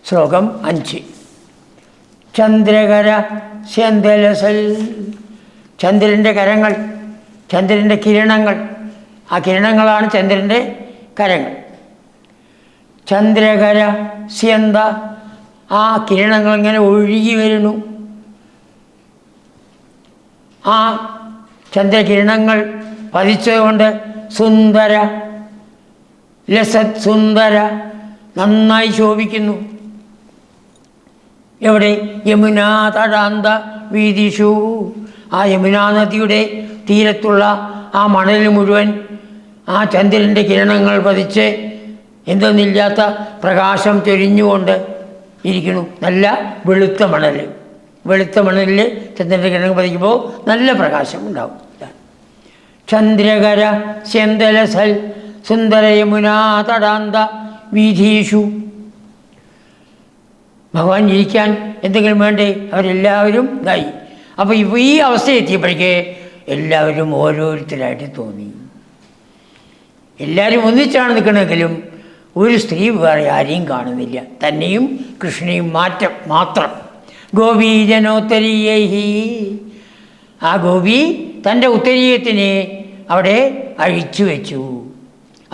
ശ്ലോകം 5. ചന്ദ്രകര സ്യന്തലസൽ. ചന്ദ്രൻ്റെ കരങ്ങൾ, ചന്ദ്രൻ്റെ കിരണങ്ങൾ, ആ കിരണങ്ങളാണ് ചന്ദ്രൻ്റെ കരങ്ങൾ. ചന്ദ്രകര സ്യന്ത, ആ കിരണങ്ങൾ ഇങ്ങനെ ഒഴുകി വരുന്നു. ആ ചന്ദ്രകിരണങ്ങൾ പതിച്ചതുകൊണ്ട് സുന്ദര ലസത്, സുന്ദര, നന്നായി ശോഭിക്കുന്നു. എവിടെ? യമുനാ തടാന്ത വീതിഷു, ആ യമുനാ നദിയുടെ തീരത്തുള്ള ആ മണൽ മുഴുവൻ ആ ചന്ദ്രൻ്റെ കിരണങ്ങൾ പതിച്ച് എന്തെന്നില്ലാത്ത പ്രകാശം ചൊരിഞ്ഞുകൊണ്ട് ഇരിക്കുന്നു. നല്ല വെളുത്ത മണൽ, വെളുത്ത മണലിൽ ചന്ദ്രൻ്റെ കിരണങ്ങൾ പതിക്കുമ്പോൾ നല്ല പ്രകാശം ഉണ്ടാവും. ചന്ദ്രകര സ്യന്തലസൽ സുന്ദര യമുനാ തടാന്ത വീഥീഷു. ഭഗവാൻ ഇരിക്കാൻ എന്തെങ്കിലും വേണ്ടേ? അവരെല്ലാവരും ഇതായി. അപ്പോൾ ഇപ്പോൾ ഈ അവസ്ഥ എത്തിയപ്പോഴേക്ക് എല്ലാവരും ഓരോരുത്തരായിട്ട് തോന്നി. എല്ലാവരും ഒന്നിച്ചാണ് നിൽക്കണമെങ്കിലും ഒരു സ്ത്രീ വേറെ ആരെയും കാണുന്നില്ല, തന്നെയും കൃഷ്ണനെയും മാത്രം. ഗോപീജനോത്തരീയൈഹി, ആ ഗോപി തൻ്റെ ഉത്തരീയത്തിനെ അവിടെ അഴിച്ചു വെച്ചു.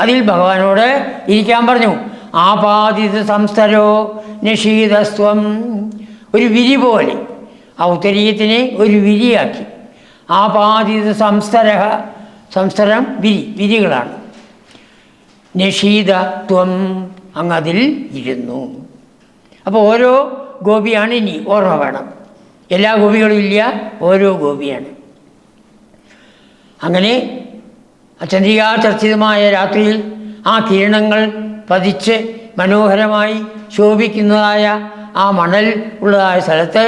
അതിൽ ഭഗവാനോട് ഇരിക്കാൻ പറഞ്ഞു. ആപാദിത സംസ്ഥരോ നിഷീതസ്വം, ഒരു വിരി പോലെ ആ ഉത്തരീയത്തിനെ ഒരു വിരിയാക്കി. ആപാദിത സംസ്ഥരഹ, സംസ്ഥരം വിരി, വിരികളാണ്. നിഷീതത്വം, അങ്ങതിൽ ഇരുന്നു. അപ്പോൾ ഓരോ ഗോപിയാണ് ഇനി ഓർമ്മ വേണം. എല്ലാ ഗോപികളും ഇല്ല, ഓരോ ഗോപിയാണ്. അങ്ങനെ ചന്ദ്രികാചർച്ചിതമായ രാത്രിയിൽ ആ കിരണങ്ങൾ പതിച്ച് മനോഹരമായി ശോഭിക്കുന്നതായ ആ മണൽ ഉള്ളതായ സ്ഥലത്ത്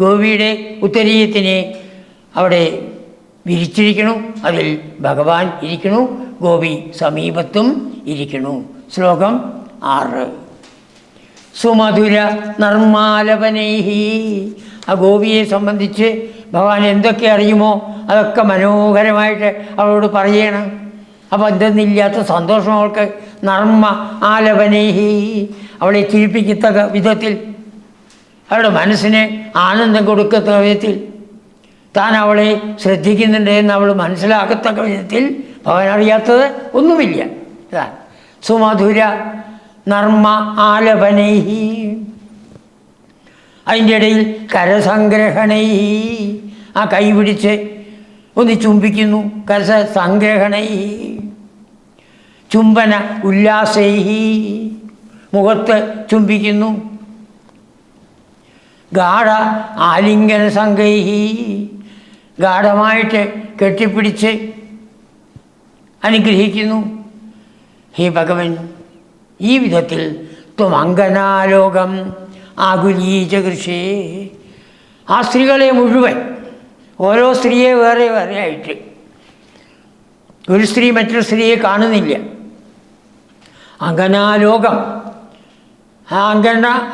ഗോപിയുടെ ഉത്തരീയത്തിനെ അവിടെ വിരിച്ചിരിക്കണു. അതിൽ ഭഗവാൻ ഇരിക്കണു, ഗോപി സമീപത്തും ഇരിക്കണു. ശ്ലോകം 6. സുമധുര നർമാലപനൈഹി, ആ ഗോപിയെ സംബന്ധിച്ച് ഭഗവാൻ എന്തൊക്കെ അറിയുമോ അതൊക്കെ മനോഹരമായിട്ട് അവളോട് പറയണം. അപ്പോൾ എന്തെന്നില്ലാത്ത സന്തോഷം അവൾക്ക്. നർമ്മ ആലപനൈഹി, അവളെ ചിരിപ്പിക്കത്തക്ക വിധത്തിൽ, അവളുടെ മനസ്സിന് ആനന്ദം കൊടുക്കത്തക്ക വിധത്തിൽ, താൻ അവളെ ശ്രദ്ധിക്കുന്നുണ്ട് എന്ന് അവൾ മനസ്സിലാക്കത്തക്ക വിധത്തിൽ ഭഗവാൻ അറിയാത്തത് ഒന്നുമില്ല. ഇതാണ് സുമധുര നർമ്മ ആലപനൈഹി. അതിൻ്റെ ഇടയിൽ കരസംഗ്രഹണൈഹി, ആ കൈ പിടിച്ച് ഒന്ന് ചുംബിക്കുന്നു. കരസംഗ്രഹണൈഹി. ചുംബന ഉല്ലാസൈഹി, മുഖത്ത് ചുംബിക്കുന്നു. ഗാഢ ആലിംഗന സംഗൈഹി, ഗാഠമായിട്ട് കെട്ടിപ്പിടിച്ച് അനുഗ്രഹിക്കുന്നു. ഹേ ഭഗവൻ, ഈ വിധത്തിൽ ത്വമംഗനാലോകം ആകുലീച കൃഷേ, ആ സ്ത്രീകളെ മുഴുവൻ, ഓരോ സ്ത്രീയെ വേറെ വേറെ ആയിട്ട്, ഒരു സ്ത്രീ മറ്റൊരു സ്ത്രീയെ കാണുന്നില്ല. അങ്കനാലോകം, ആ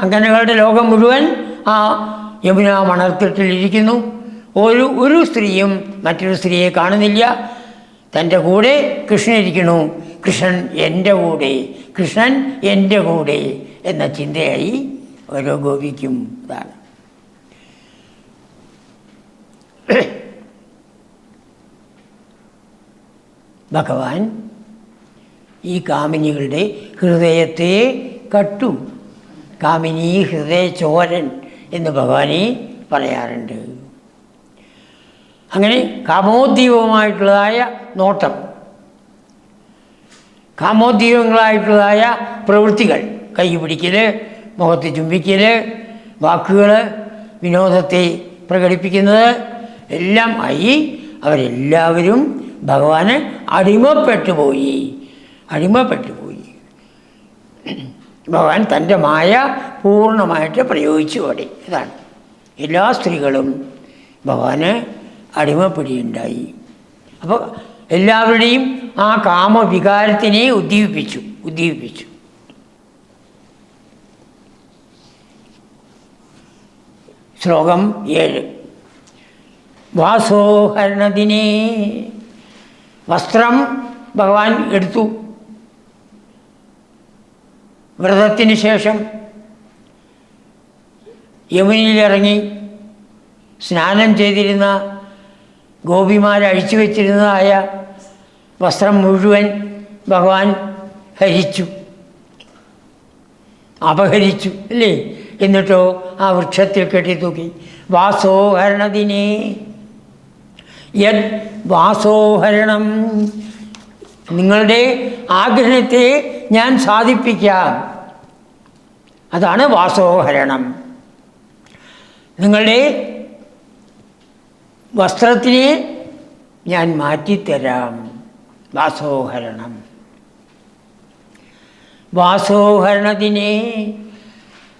അങ്കനകളുടെ ലോകം മുഴുവൻ ആ യമുന മണർത്തിട്ടിലിരിക്കുന്നു. ഒരു സ്ത്രീയും മറ്റൊരു സ്ത്രീയെ കാണുന്നില്ല. തൻ്റെ കൂടെ കൃഷ്ണൻ ഇരിക്കുന്നു. കൃഷ്ണൻ എൻ്റെ കൂടെ, കൃഷ്ണൻ എൻ്റെ കൂടെ എന്ന ചിന്തയായി ഓരോ ഗോപിക്കും. ഇതാണ് ഭഗവാൻ ഈ കാമിനികളുടെ ഹൃദയത്തെ കട്ടു. കാമിനി ഹൃദയചോരൻ എന്ന് ഭഗവാനെ പറയാറുണ്ട്. അങ്ങനെ കാമോദ്ദീപമായിട്ടുള്ളതായ നോട്ടം, കാമോദ്ദീപങ്ങളായിട്ടുള്ളതായ പ്രവൃത്തികൾ, കൈ പിടിക്കൽ, മുഖത്ത് ചുംബിക്കൽ, വാക്കുകൾ, വിനോദത്തെ പ്രകടിപ്പിക്കുന്നത് എല്ലാം ആയി അവരെല്ലാവരും ഭഗവാന് അടിമപ്പെട്ടുപോയി. ഭഗവാൻ തൻ്റെ മായ പൂർണ്ണമായിട്ട് പ്രയോഗിച്ചു ഓടി. ഇതാണ് എല്ലാ സ്ത്രീകളും ഭഗവാന് അടിമപ്പെടുകയുണ്ടായി. അപ്പോൾ എല്ലാവരുടെയും ആ കാമവികാരത്തിനെ ഉദ്ദീപിപ്പിച്ചു. ശ്ലോകം 7. വാസോഹരണദിനേ, വസ്ത്രം ഭഗവാൻ എടുത്തു. വ്രതത്തിന് ശേഷം യമുനയിലിറങ്ങി സ്നാനം ചെയ്തിരുന്ന ഗോപിമാർ അഴിച്ചു വച്ചിരുന്നതായ വസ്ത്രം മുഴുവൻ ഭഗവാൻ ഹരിച്ചു, അപഹരിച്ചു അല്ലേ? എന്നിട്ടോ ആ വൃക്ഷത്തിൽ കെട്ടിത്തൂക്കി. വാസോഹരണദിനേ യദ് വാസോഹരണം, നിങ്ങളുടെ ആഗ്രഹത്തെ ഞാൻ സാധിപ്പിക്കാം, അതാണ് വാസോഹരണം. നിങ്ങളുടെ വസ്ത്രത്തിനെ ഞാൻ മാറ്റിത്തരാം, വാസോഹരണം. വാസോഹരണത്തിനെ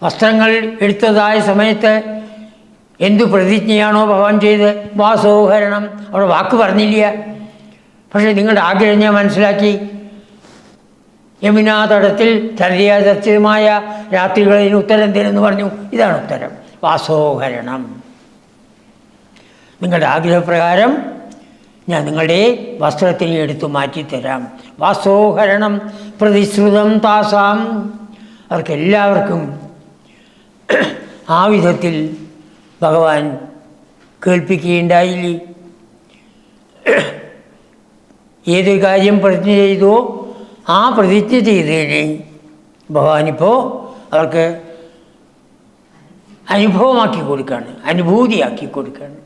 വസ്ത്രങ്ങൾ എടുത്തതായ സമയത്ത് എന്തു പ്രതിജ്ഞയാണോ ഭഗവാൻ ചെയ്ത് വാസോഹരണം, അവിടെ വാക്ക് പറഞ്ഞില്ല. പക്ഷേ നിങ്ങളുടെ ആഗ്രഹം ഞാൻ മനസ്സിലാക്കി. യമുനാ തടത്തിൽ ചരിയാദർശിതമായ രാത്രികളിന് ഉത്തരം തരുമെന്ന് പറഞ്ഞു. ഇതാണ് ഉത്തരം, വാസോഹരണം. നിങ്ങളുടെ ആഗ്രഹപ്രകാരം ഞാൻ നിങ്ങളുടെ വസ്ത്രത്തിനെ എടുത്തു മാറ്റിത്തരാം. വാസോഹരണം പ്രതിശ്രുതം താസാം, അവർക്കെല്ലാവർക്കും ആ വിധത്തിൽ ഭഗവാൻ കേൾപ്പിക്കുകയുണ്ടായില്ലേ? ഏതൊരു കാര്യം പ്രതിജ്ഞ ചെയ്തോ ആ പ്രതിജ്ഞ ചെയ്തതിന് ഭഗവാനിപ്പോൾ അവർക്ക് അനുഭവമാക്കി കൊടുക്കുകയാണ്, അനുഭൂതിയാക്കി കൊടുക്കുകയാണ്.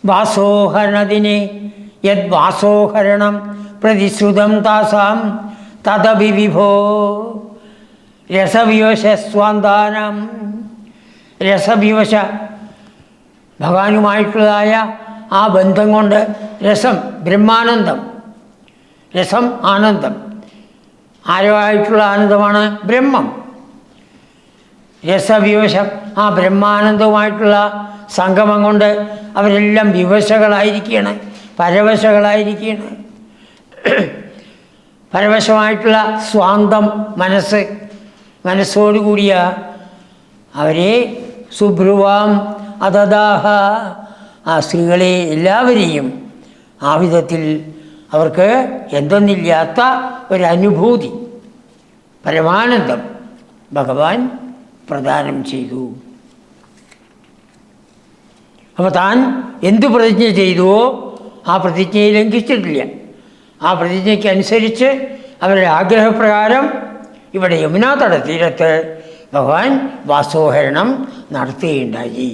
വാസോഹരണദിനെ യദ് വാസോഹരണം പ്രതിശ്രുതം താസാം തദപി വിഭോ രസവിവശസ്വാന്താനം. രസവിവശ ഭഗവാനുമായിട്ടുള്ളതായ ആ ബന്ധം കൊണ്ട് രസം, ബ്രഹ്മാനന്ദം. രസം ആനന്ദം, ആരുമായിട്ടുള്ള ആനന്ദമാണ് ബ്രഹ്മം. രസവിവശം, ആ ബ്രഹ്മാനന്ദവുമായിട്ടുള്ള സംഗമം കൊണ്ട് അവരെല്ലാം വിവശകളായിരിക്കുകയാണ്, പരവശകളായിരിക്കുകയാണ്. പരവശമായിട്ടുള്ള സ്വാന്തം മനസ്സ്, മനസ്സോടുകൂടിയ അവരെ സുഭ്രുവാം അതദാഹ, ആ സ്ത്രീകളെ എല്ലാവരെയും ആ വിധത്തിൽ അവർക്ക് എന്തെന്നില്ലാത്ത ഒരനുഭൂതി, പരമാനന്ദം ഭഗവാൻ പ്രദാനം ചെയ്തു. അപ്പോൾ താൻ എന്തു പ്രതിജ്ഞ ചെയ്തുവോ ആ പ്രതിജ്ഞയെ ലംഘിച്ചിട്ടില്ല. ആ പ്രതിജ്ഞയ്ക്കനുസരിച്ച് അവരുടെ ആഗ്രഹപ്രകാരം ഇവിടെ യമുനാ തടതീരത്ത് ഭഗവാൻ വാസോഹരണം നടത്തുകയുണ്ടായി.